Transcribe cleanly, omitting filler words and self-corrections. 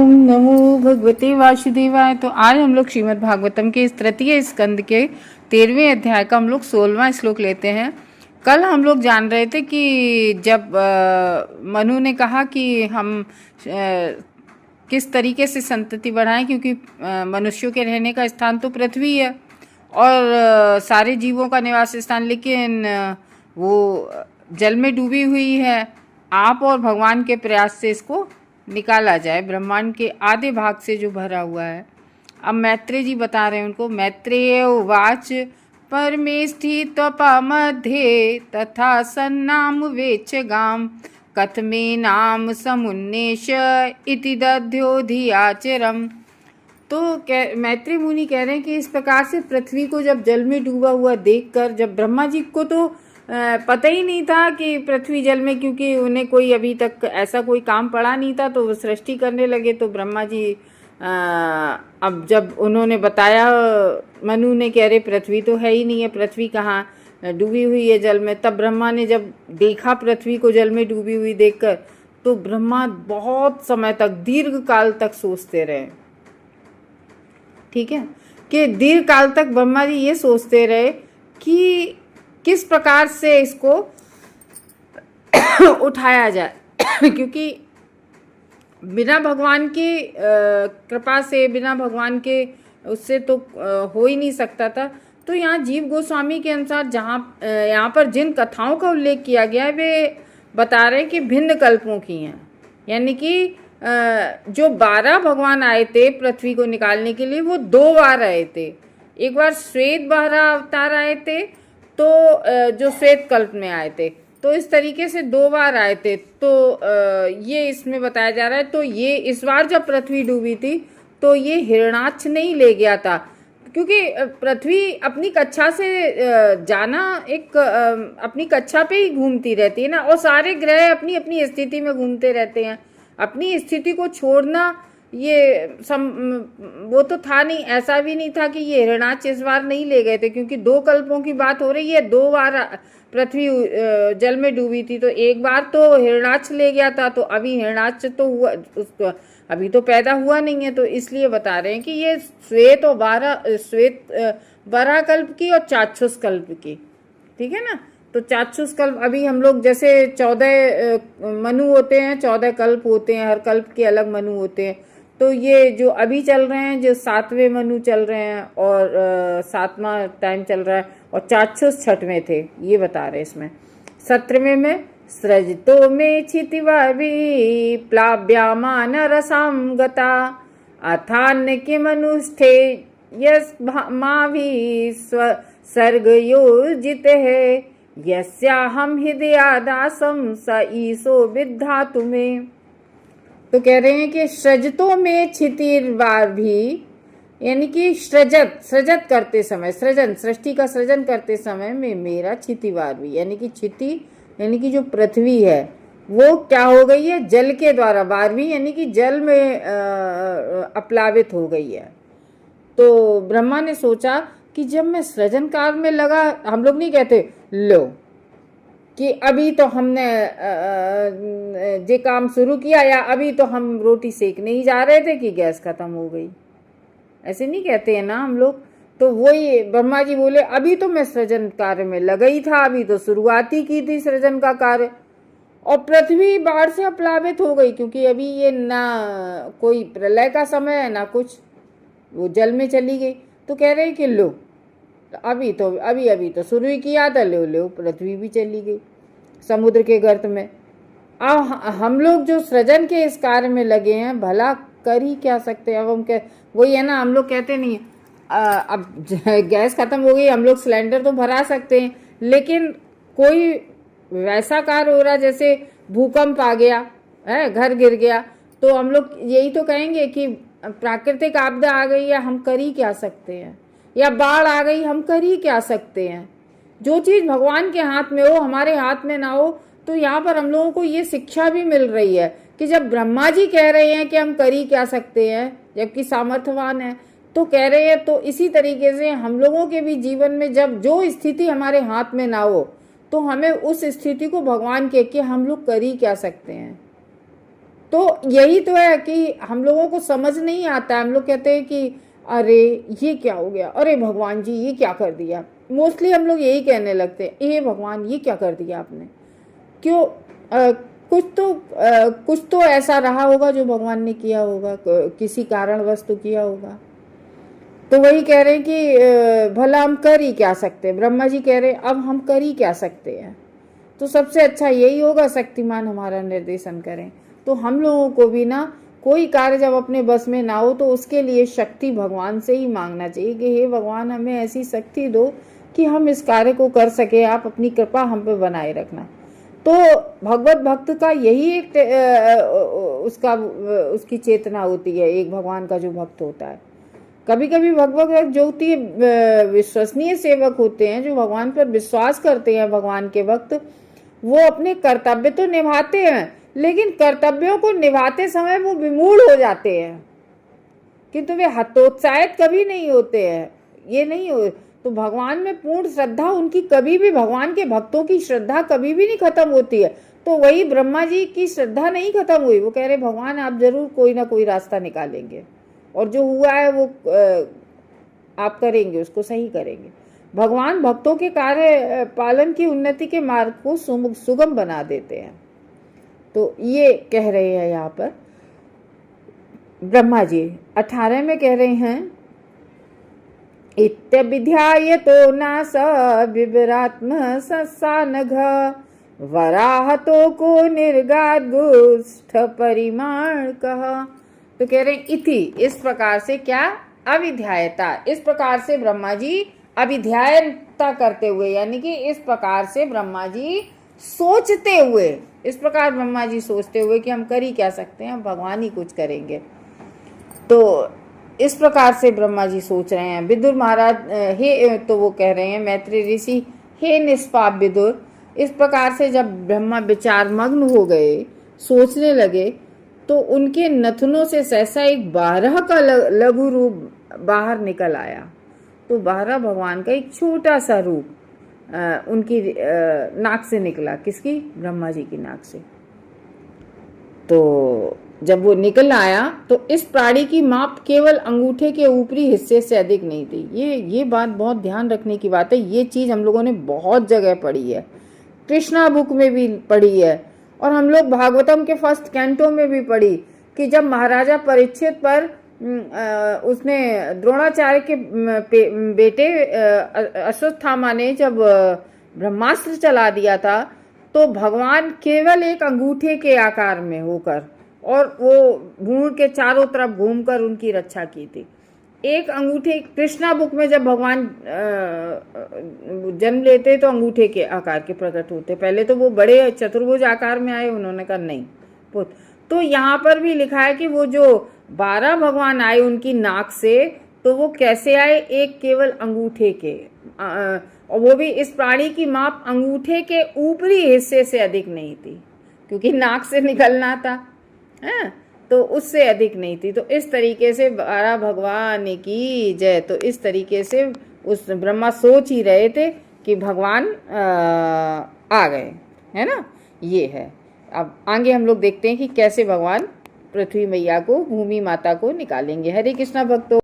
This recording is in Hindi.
ओम नमो भगवते वासुदेवाय। तो आज हम लोग श्रीमद् भागवतम के इस तृतीय स्कंद के 13वें अध्याय का हम लोग 16वां श्लोक लेते हैं। कल हम लोग जान रहे थे कि जब मनु ने कहा कि हम किस तरीके से संतति बढ़ाएं, क्योंकि मनुष्यों के रहने का स्थान तो पृथ्वी है और सारे जीवों का निवास स्थान, लेकिन वो जल में डूबी हुई है। आप और भगवान के प्रयास से इसको निकाला जाए, ब्रह्मांड के आधे भाग से जो भरा हुआ है। अब मैत्रेय जी बता रहे हैं उनको। मैत्रेय उवाच परमे स्थितपा मध्ये तथा सन्नाम वेच गाम कथमे नाम समुन्नेश इति दध्यो धियाचरम। तो मैत्रेय मुनि कह रहे हैं कि इस प्रकार से पृथ्वी को जब जल में डूबा हुआ देखकर, जब ब्रह्मा जी को तो पता ही नहीं था कि पृथ्वी जल में, क्योंकि उन्हें कोई अभी तक ऐसा कोई काम पड़ा नहीं था, तो वो सृष्टि करने लगे। तो ब्रह्मा जी अब जब उन्होंने बताया, मनु ने कह रहे पृथ्वी तो है ही नहीं है, पृथ्वी कहाँ, डूबी हुई है जल में। तब ब्रह्मा ने जब देखा पृथ्वी को जल में डूबी हुई देखकर, तो ब्रह्मा बहुत समय तक, दीर्घ काल तक सोचते रहे। ठीक है, कि दीर्घ काल तक ब्रह्मा जी ये सोचते रहे कि किस प्रकार से इसको उठाया जाए क्योंकि बिना भगवान की कृपा से, बिना भगवान के उससे तो हो ही नहीं सकता था। तो यहाँ जीव गोस्वामी के अनुसार जहाँ यहाँ पर जिन कथाओं का उल्लेख किया गया है, वे बता रहे हैं कि भिन्न कल्पों की हैं। यानी कि जो 12 भगवान आए थे पृथ्वी को निकालने के लिए, वो 2 बार आए थे। एक बार श्वेत बारह अवतार आए थे, तो जो श्वेत कल्प में आए थे, तो इस तरीके से 2 बार आए थे। तो ये इसमें बताया जा रहा है। तो ये इस बार जब पृथ्वी डूबी थी, तो ये हिरणाक्ष नहीं ले गया था, क्योंकि पृथ्वी अपनी कक्षा से जाना एक अपनी कक्षा पे ही घूमती रहती है ना, और सारे ग्रह अपनी अपनी स्थिति में घूमते रहते हैं। अपनी स्थिति को छोड़ना ये वो तो था नहीं। ऐसा भी नहीं था कि ये हिरणाक्ष इस बार नहीं ले गए थे, क्योंकि 2 कल्पों की बात हो रही है। 2 बार पृथ्वी जल में डूबी थी, तो एक बार तो हिरणाक्ष ले गया था। तो अभी हिरणाक्ष तो हुआ, उसको अभी तो पैदा हुआ नहीं है। तो इसलिए बता रहे हैं कि ये श्वेत बारह कल्प की और चाक्षुष कल्प की। ठीक है ना। तो चाक्षुष कल्प, अभी हम लोग जैसे 14 मनु होते हैं, 14 कल्प होते हैं, हर कल्प के अलग मनु होते हैं। तो ये जो अभी चल रहे हैं, जो 7वें मनु चल रहे हैं, और 7वां टाइम चल रहा है, और चाक्षुष 6वें थे, ये बता रहे इसमें। 17वें में सृजतो में क्षितिवारी प्लाव्यामान रसाम गता अथान्य के मनुष्ठे यस मावी सर्ग योजित है यस्याहम हृदयादासम स ईसो विद्धा तुम्हें। तो कह रहे हैं कि सृजतों में क्षितिवार भी, यानी कि सृजत करते समय, सृष्टि का सृजन करते समय में मेरा क्षितिवार भी, यानी कि क्षिति यानी कि जो पृथ्वी है वो क्या हो गई है, जल के द्वारा, बारहवीं यानी कि जल में अप्लावित हो गई है। तो ब्रह्मा ने सोचा कि जब मैं सृजन कार्य में लगा, हम लोग नहीं कहते लो कि अभी तो हमने ये काम शुरू किया, या अभी तो हम रोटी सेकने ही जा रहे थे कि गैस खत्म हो गई, ऐसे नहीं कहते हैं ना हम लोग। तो वही ब्रह्मा जी बोले अभी तो मैं सृजन कार्य में लगा ही था, अभी तो शुरुआत ही की थी सृजन का कार्य, और पृथ्वी बाढ़ से अपलावित हो गई, क्योंकि अभी ये ना कोई प्रलय का समय है ना कुछ, वो जल में चली गई। तो कह रहे हैं कि लो अभी तो शुरू ही किया था, लो पृथ्वी भी चली गई समुद्र के गर्त में। अब हम लोग जो सृजन के इस कार्य में लगे हैं, भला कर ही क्या सकते हैं। अब हम वही है ना, हम लोग कहते नहीं अब गैस खत्म हो गई, हम लोग सिलेंडर तो भरा सकते हैं, लेकिन कोई वैसा कार्य हो रहा जैसे भूकंप आ गया है, घर गिर गया, तो हम लोग यही तो कहेंगे कि प्राकृतिक आपदा आ गई है, हम कर ही क्या सकते हैं, या बाढ़ आ गई, हम कर ही क्या सकते हैं। जो चीज़ भगवान के हाथ में हो, हमारे हाथ में ना हो। तो यहाँ पर हम लोगों को ये शिक्षा भी मिल रही है कि जब ब्रह्मा जी कह रहे हैं कि हम कर ही क्या सकते हैं, जबकि सामर्थ्यवान है, तो कह रहे हैं, तो इसी तरीके से हम लोगों के भी जीवन में जब जो स्थिति हमारे हाथ में ना हो, तो हमें उस स्थिति को भगवान के कि हम लोग कर ही क्या सकते हैं। तो यही तो है कि हम लोगों को समझ नहीं आता। हम लोग कहते हैं कि अरे ये क्या हो गया, अरे भगवान जी ये क्या कर दिया। मोस्टली हम लोग यही कहने लगते हैं, ये भगवान ये क्या कर दिया आपने, क्यों। कुछ तो ऐसा रहा होगा जो भगवान ने किया होगा, किसी कारणवश तो किया होगा। तो वही कह रहे हैं कि भला हम कर ही क्या सकते हैं। ब्रह्मा जी कह रहे हैं अब हम कर ही क्या सकते हैं, तो सबसे अच्छा यही होगा शक्तिमान हमारा निर्देशन करें। तो हम लोगों को भी ना कोई कार्य जब अपने बस में ना हो तो उसके लिए शक्ति भगवान से ही मांगना चाहिए कि हे भगवान हमें ऐसी शक्ति दो कि हम इस कार्य को कर सके, आप अपनी कृपा हम पे बनाए रखना। तो भगवत भक्त का यही एक उसकी चेतना होती है, एक भगवान का जो भक्त होता है। कभी कभी भगवत भक्त जो होती है विश्वसनीय सेवक होते हैं, जो भगवान पर विश्वास करते हैं, भगवान के भक्त, वो अपने कर्तव्य तो निभाते हैं, लेकिन कर्तव्यों को निभाते समय वो विमूढ़ हो जाते हैं, किंतु वे हतोत्साहित कभी नहीं होते हैं। ये नहीं हो तो भगवान में पूर्ण श्रद्धा उनकी कभी भी, भगवान के भक्तों की श्रद्धा कभी भी नहीं खत्म होती है। तो वही ब्रह्मा जी की श्रद्धा नहीं खत्म हुई, वो कह रहे भगवान आप जरूर कोई ना कोई रास्ता निकालेंगे, और जो हुआ है वो आप करेंगे, उसको सही करेंगे। भगवान भक्तों के कार्य पालन की उन्नति के मार्ग को सुगम बना देते हैं। तो ये कह रहे हैं यहाँ पर ब्रह्मा जी। 18 में कह रहे हैं इत्यभिध्याय तो नास विवरात्म ससानघ वराहतो को निर्गात गुष्ठ परिमाण कहा। तो कह रहे हैं इति, इस प्रकार से, क्या अविध्यायता, इस प्रकार से ब्रह्मा जी अविध्यायता करते हुए, यानी कि इस प्रकार से ब्रह्मा जी सोचते हुए, इस प्रकार ब्रह्मा जी सोचते हुए कि हम कर ही क्या सकते हैं, भगवान ही कुछ करेंगे। तो इस प्रकार से ब्रह्मा जी सोच रहे हैं। विदुर महाराज हे, तो वो कह रहे हैं मैत्री ऋषि, हे निष्पाप विदुर, इस प्रकार से जब ब्रह्मा विचार मग्न हो गए, सोचने लगे, तो उनके नथनों से सहसा एक बारह का लघु रूप बाहर निकल आया। तो बारह भगवान का एक छोटा सा रूप उनकी नाक से निकला। किसकी? ब्रह्मा जी की नाक से। तो जब वो निकल आया तो इस प्राणी की माप केवल अंगूठे के ऊपरी हिस्से से अधिक नहीं थी। ये बात बहुत ध्यान रखने की बात है। ये चीज हम लोगों ने बहुत जगह पढ़ी है, कृष्णा बुक में भी पढ़ी है, और हम लोग भागवतम के फर्स्ट कैंटो में भी पढ़ी कि जब महाराजा परीक्षित पर उसने द्रोणाचार्य के बेटे अश्वत्थामा ने जब ब्रह्मास्त्र चला दिया था, तो भगवान केवल एक अंगूठे के आकार में होकर और वो भूण के चारों तरफ घूमकर उनकी रक्षा की थी। एक अंगूठे, कृष्णा बुक में जब भगवान जन्म लेते तो अंगूठे के आकार के प्रकट होते। पहले तो वो बड़े चतुर्भुज आकार में आए, उन्होंने कहा नहीं पुत। तो यहाँ पर भी लिखा है कि वो जो 12 भगवान आए उनकी नाक से, तो वो कैसे आए? एक केवल अंगूठे के, और वो भी इस प्राणी की माप अंगूठे के ऊपरी हिस्से से अधिक नहीं थी, क्योंकि नाक से निकलना था, है, तो उससे अधिक नहीं थी। तो इस तरीके से 12 भगवान की जय। तो इस तरीके से उस ब्रह्मा सोच ही रहे थे कि भगवान आ गए, है ना। ये है। अब आगे हम लोग देखते हैं कि कैसे भगवान पृथ्वी मैया को, भूमि माता को निकालेंगे। हरे कृष्णा भक्तों।